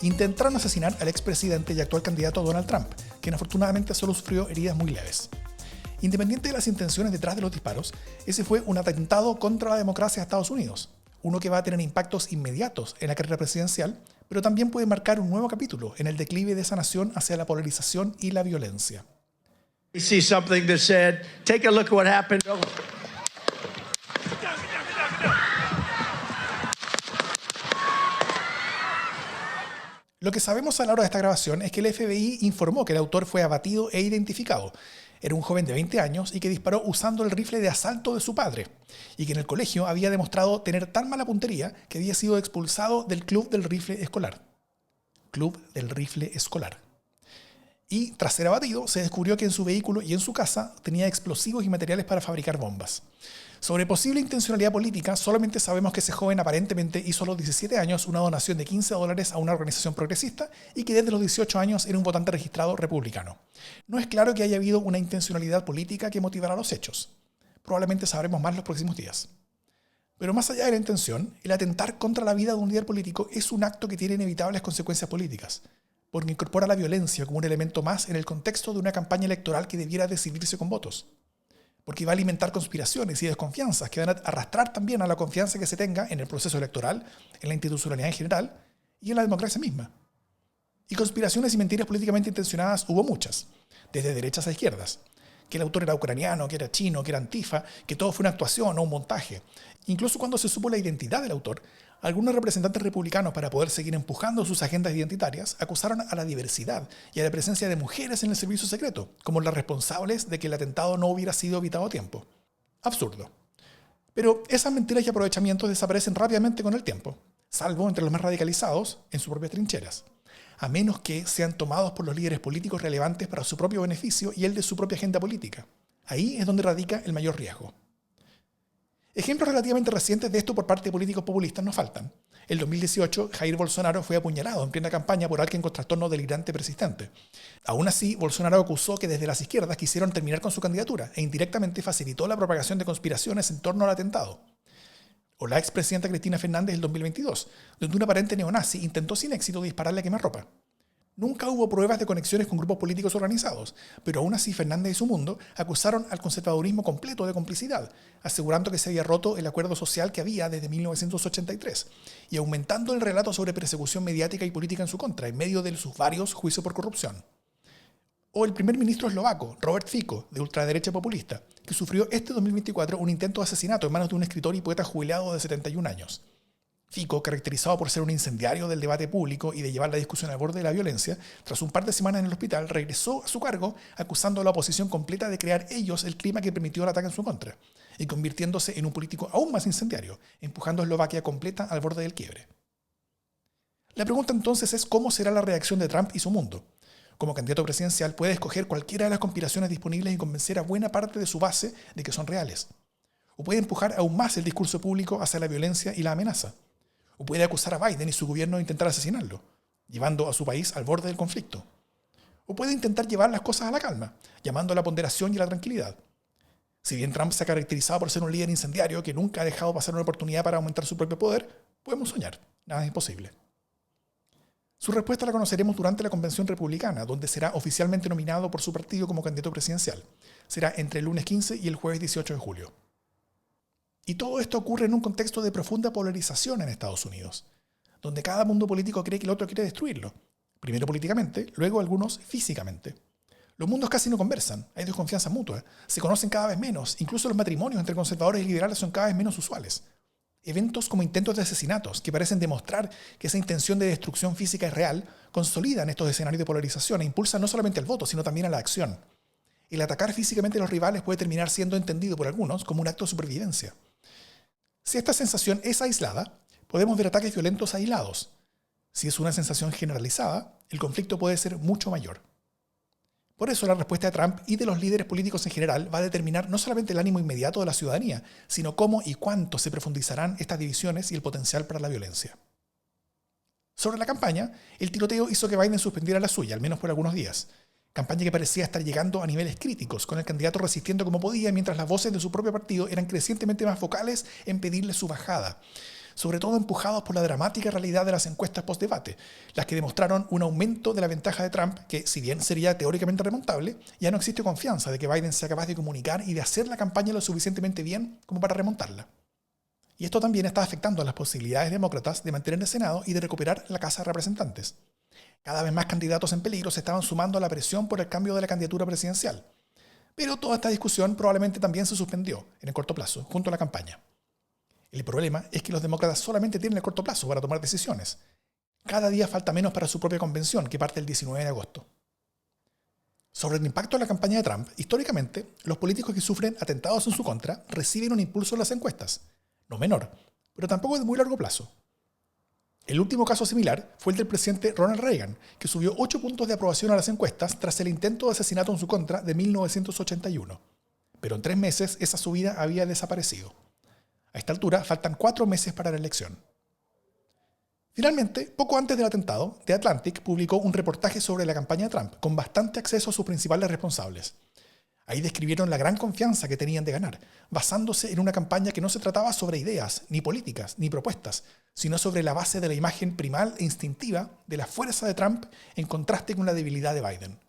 intentaron asesinar al expresidente y actual candidato Donald Trump, quien afortunadamente solo sufrió heridas muy leves. Independiente de las intenciones detrás de los disparos, ese fue un atentado contra la democracia de Estados Unidos, uno que va a tener impactos inmediatos en la carrera presidencial, pero también puede marcar un nuevo capítulo en el declive de esa nación hacia la polarización y la violencia. We see something that said, take a look at what happened. Lo que sabemos a la hora de esta grabación es que el FBI informó que el autor fue abatido e identificado. Era un joven de 20 años y que disparó usando el rifle de asalto de su padre, y que en el colegio había demostrado tener tan mala puntería que había sido expulsado del Club del Rifle Escolar. Club del Rifle Escolar. Y tras ser abatido, se descubrió que en su vehículo y en su casa tenía explosivos y materiales para fabricar bombas. Sobre posible intencionalidad política, solamente sabemos que ese joven aparentemente hizo a los 17 años una donación de $15 a una organización progresista y que desde los 18 años era un votante registrado republicano. No es claro que haya habido una intencionalidad política que motivara los hechos. Probablemente sabremos más los próximos días. Pero más allá de la intención, el atentar contra la vida de un líder político es un acto que tiene inevitables consecuencias políticas, porque incorpora la violencia como un elemento más en el contexto de una campaña electoral que debiera decidirse con votos. Porque va a alimentar conspiraciones y desconfianzas que van a arrastrar también a la confianza que se tenga en el proceso electoral, en la institucionalidad en general y en la democracia misma. Y conspiraciones y mentiras políticamente intencionadas hubo muchas, desde derechas a izquierdas. Que el autor era ucraniano, que era chino, que era antifa, que todo fue una actuación o un montaje. Incluso cuando se supo la identidad del autor, algunos representantes republicanos, para poder seguir empujando sus agendas identitarias, acusaron a la diversidad y a la presencia de mujeres en el servicio secreto, como las responsables de que el atentado no hubiera sido evitado a tiempo. Absurdo. Pero esas mentiras y aprovechamientos desaparecen rápidamente con el tiempo, salvo entre los más radicalizados en sus propias trincheras, a menos que sean tomados por los líderes políticos relevantes para su propio beneficio y el de su propia agenda política. Ahí es donde radica el mayor riesgo. Ejemplos relativamente recientes de esto por parte de políticos populistas nos faltan. En 2018, Jair Bolsonaro fue apuñalado en plena campaña por alguien con trastorno delirante persistente. Aún así, Bolsonaro acusó que desde las izquierdas quisieron terminar con su candidatura e indirectamente facilitó la propagación de conspiraciones en torno al atentado. O la expresidenta Cristina Fernández en 2022, donde un aparente neonazi intentó sin éxito dispararle a quemarropa. Nunca hubo pruebas de conexiones con grupos políticos organizados, pero aún así Fernández y su mundo acusaron al conservadurismo completo de complicidad, asegurando que se había roto el acuerdo social que había desde 1983, y aumentando el relato sobre persecución mediática y política en su contra, en medio de sus varios juicios por corrupción. O el primer ministro eslovaco, Robert Fico, de ultraderecha populista, que sufrió este 2024 un intento de asesinato en manos de un escritor y poeta jubilado de 71 años. Fico, caracterizado por ser un incendiario del debate público y de llevar la discusión al borde de la violencia, tras un par de semanas en el hospital, regresó a su cargo acusando a la oposición completa de crear ellos el clima que permitió el ataque en su contra, y convirtiéndose en un político aún más incendiario, empujando a Eslovaquia completa al borde del quiebre. La pregunta entonces es cómo será la reacción de Trump y su mundo. Como candidato presidencial puede escoger cualquiera de las conspiraciones disponibles y convencer a buena parte de su base de que son reales. O puede empujar aún más el discurso público hacia la violencia y la amenaza. O puede acusar a Biden y su gobierno de intentar asesinarlo, llevando a su país al borde del conflicto. O puede intentar llevar las cosas a la calma, llamando a la ponderación y a la tranquilidad. Si bien Trump se ha caracterizado por ser un líder incendiario que nunca ha dejado pasar una oportunidad para aumentar su propio poder, podemos soñar, nada es imposible. Su respuesta la conoceremos durante la convención republicana, donde será oficialmente nominado por su partido como candidato presidencial. Será entre el lunes 15 y el jueves 18 de julio. Y todo esto ocurre en un contexto de profunda polarización en Estados Unidos, donde cada mundo político cree que el otro quiere destruirlo. Primero políticamente, luego algunos físicamente. Los mundos casi no conversan, hay desconfianza mutua, se conocen cada vez menos, incluso los matrimonios entre conservadores y liberales son cada vez menos usuales. Eventos como intentos de asesinatos, que parecen demostrar que esa intención de destrucción física es real, consolidan estos escenarios de polarización e impulsan no solamente el voto, sino también a la acción. El atacar físicamente a los rivales puede terminar siendo entendido por algunos como un acto de supervivencia. Si esta sensación es aislada, podemos ver ataques violentos aislados. Si es una sensación generalizada, el conflicto puede ser mucho mayor. Por eso la respuesta de Trump y de los líderes políticos en general va a determinar no solamente el ánimo inmediato de la ciudadanía, sino cómo y cuánto se profundizarán estas divisiones y el potencial para la violencia. Sobre la campaña, el tiroteo hizo que Biden suspendiera la suya, al menos por algunos días. Campaña que parecía estar llegando a niveles críticos, con el candidato resistiendo como podía, mientras las voces de su propio partido eran crecientemente más vocales en pedirle su bajada. sobre todo empujados por la dramática realidad de las encuestas post-debate, las que demostraron un aumento de la ventaja de Trump que, si bien sería teóricamente remontable, ya no existe confianza de que Biden sea capaz de comunicar y de hacer la campaña lo suficientemente bien como para remontarla. Y esto también está afectando a las posibilidades demócratas de mantener el Senado y de recuperar la Casa de Representantes. Cada vez más candidatos en peligro se estaban sumando a la presión por el cambio de la candidatura presidencial. Pero toda esta discusión probablemente también se suspendió en el corto plazo, junto a la campaña. El problema es que los demócratas solamente tienen el corto plazo para tomar decisiones. Cada día falta menos para su propia convención, que parte el 19 de agosto. Sobre el impacto de la campaña de Trump, históricamente, los políticos que sufren atentados en su contra reciben un impulso en las encuestas. No menor, pero tampoco de muy largo plazo. El último caso similar fue el del presidente Ronald Reagan, que subió 8 puntos de aprobación a las encuestas tras el intento de asesinato en su contra de 1981. Pero en 3 meses esa subida había desaparecido. A esta altura faltan 4 meses para la elección. Finalmente, poco antes del atentado, The Atlantic publicó un reportaje sobre la campaña de Trump, con bastante acceso a sus principales responsables. Ahí describieron la gran confianza que tenían de ganar, basándose en una campaña que no se trataba sobre ideas, ni políticas, ni propuestas, sino sobre la base de la imagen primal e instintiva de la fuerza de Trump en contraste con la debilidad de Biden.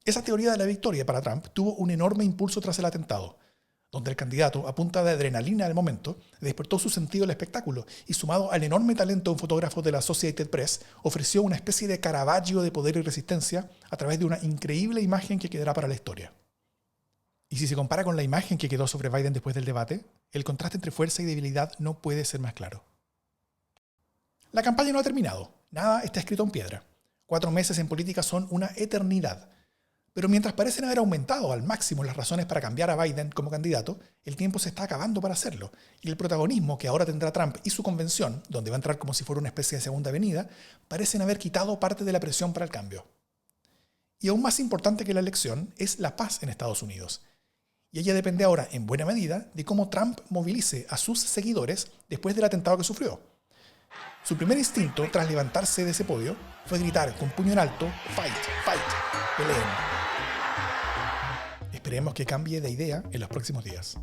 Esa teoría de la victoria para Trump tuvo un enorme impulso tras el atentado, donde el candidato, a punta de adrenalina del momento, despertó su sentido del espectáculo y, sumado al enorme talento de un fotógrafo de la Associated Press, ofreció una especie de Caravaggio de poder y resistencia a través de una increíble imagen que quedará para la historia. Y si se compara con la imagen que quedó sobre Biden después del debate, el contraste entre fuerza y debilidad no puede ser más claro. La campaña no ha terminado, nada está escrito en piedra. 4 meses en política son una eternidad. Pero mientras parecen haber aumentado al máximo las razones para cambiar a Biden como candidato, el tiempo se está acabando para hacerlo, y el protagonismo que ahora tendrá Trump y su convención, donde va a entrar como si fuera una especie de segunda avenida, parecen haber quitado parte de la presión para el cambio. Y aún más importante que la elección es la paz en Estados Unidos. Y ella depende ahora, en buena medida, de cómo Trump movilice a sus seguidores después del atentado que sufrió. Su primer instinto, tras levantarse de ese podio, fue gritar con puño en alto: "Fight, fight, peleen". Esperemos que cambie de idea en los próximos días.